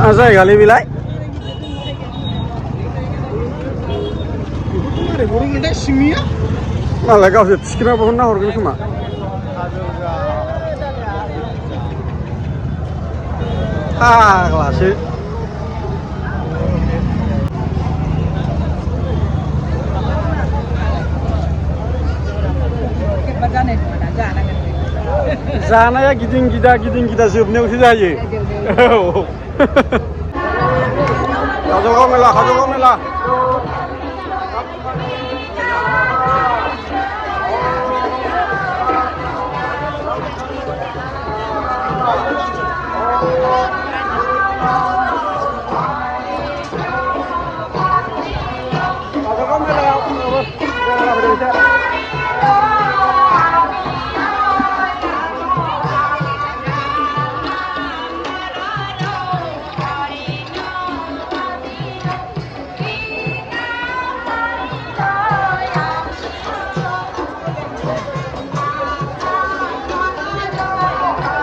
मा जायगालै बेलाय मालाय गावसोर थिखिना बहनना हरगोन खोमा फाग्लासो जानाया गिदिं गिदा जोबनायावसो जायो औ काजलगाव मेला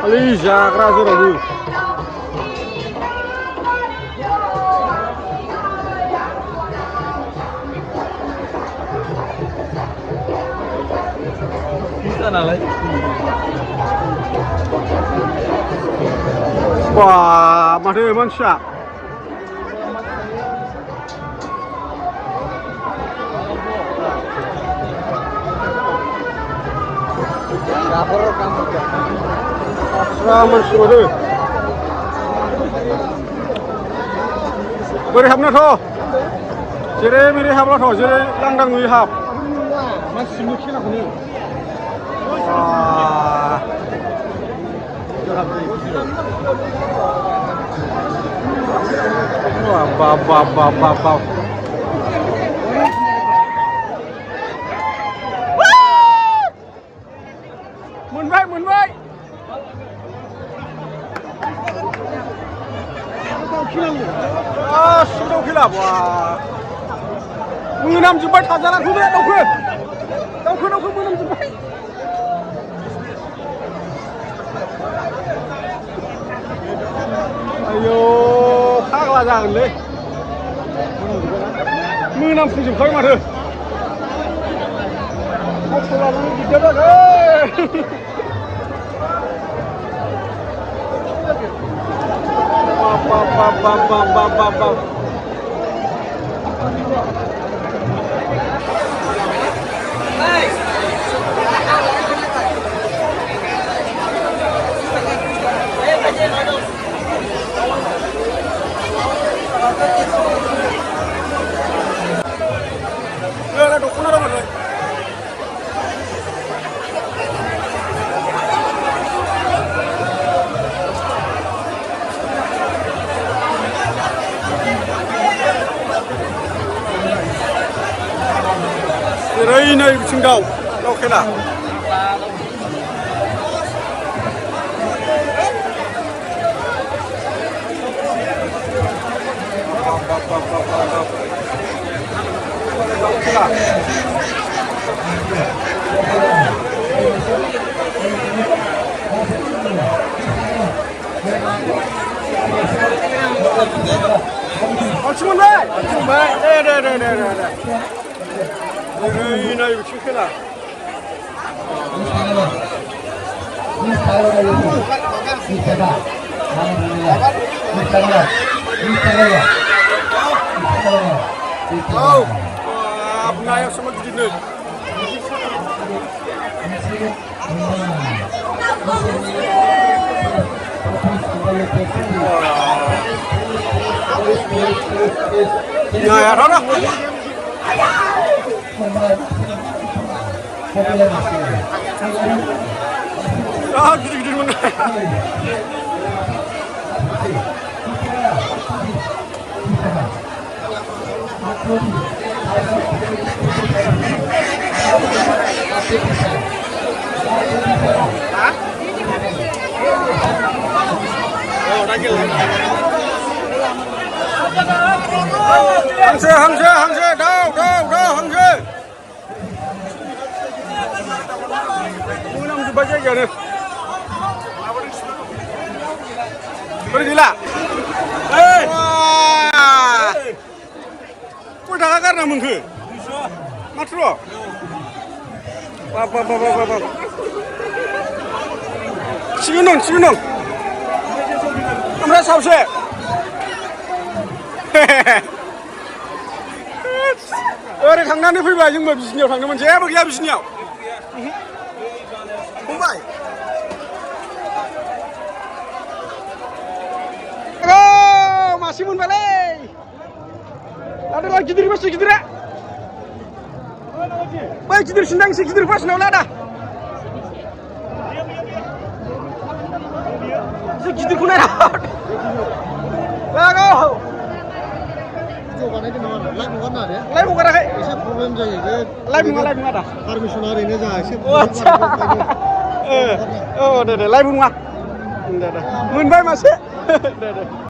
Ali jagra जेरावबो नालाय wah माथो मानसिया मानसि माथो बोरै हाबनोथ' जेरै मेरै हाब्लाथ' जेरै लांदां नुयै हाब मानसिनि खेलाखौनो बाब मोनबाय दाउ खेला मोनामजोब्बाय थाजालाखौ बे दाउखो मोनामजोब्बाय आयौ फाग्ला जागोनलै मोनामफुंजोबखाबाय माथो लानानै दिगदार जागोन बाब दख'ना दं जेरै नै बिथिं दाउ खेला मोनबाय दे जेरै नै बिथिं खेला नाया sama गिदिरनो नाया रा गिदिर मोननाय हांसो दाउ हांसो मोनामजोब्बाय जायगायानो बोरै गैला बेसेबां मोनखो माथ्र' बाब बाब बाब बाब थिगैनो दं ओमफ्राय साबसे ओरै थांनानै फैबाय जोंबो बिजनियाव थांदोंमोन जेबो गैया बिजनियाव फंबाय मासे मोनबायलै आदाला गिदिर मासे गिदिरा बै गिदिरसिनदां एसे गिदिर फासिनाव लादा एसे गिदिरखौ नायना लागाव लाइभ हगाराखै एसे प्रब्लेम जायो बे लाइभ नङा दा पारमिसना ओरैनो जा एसे औ दे लाइभ नङा दे मोनबाय मासे दे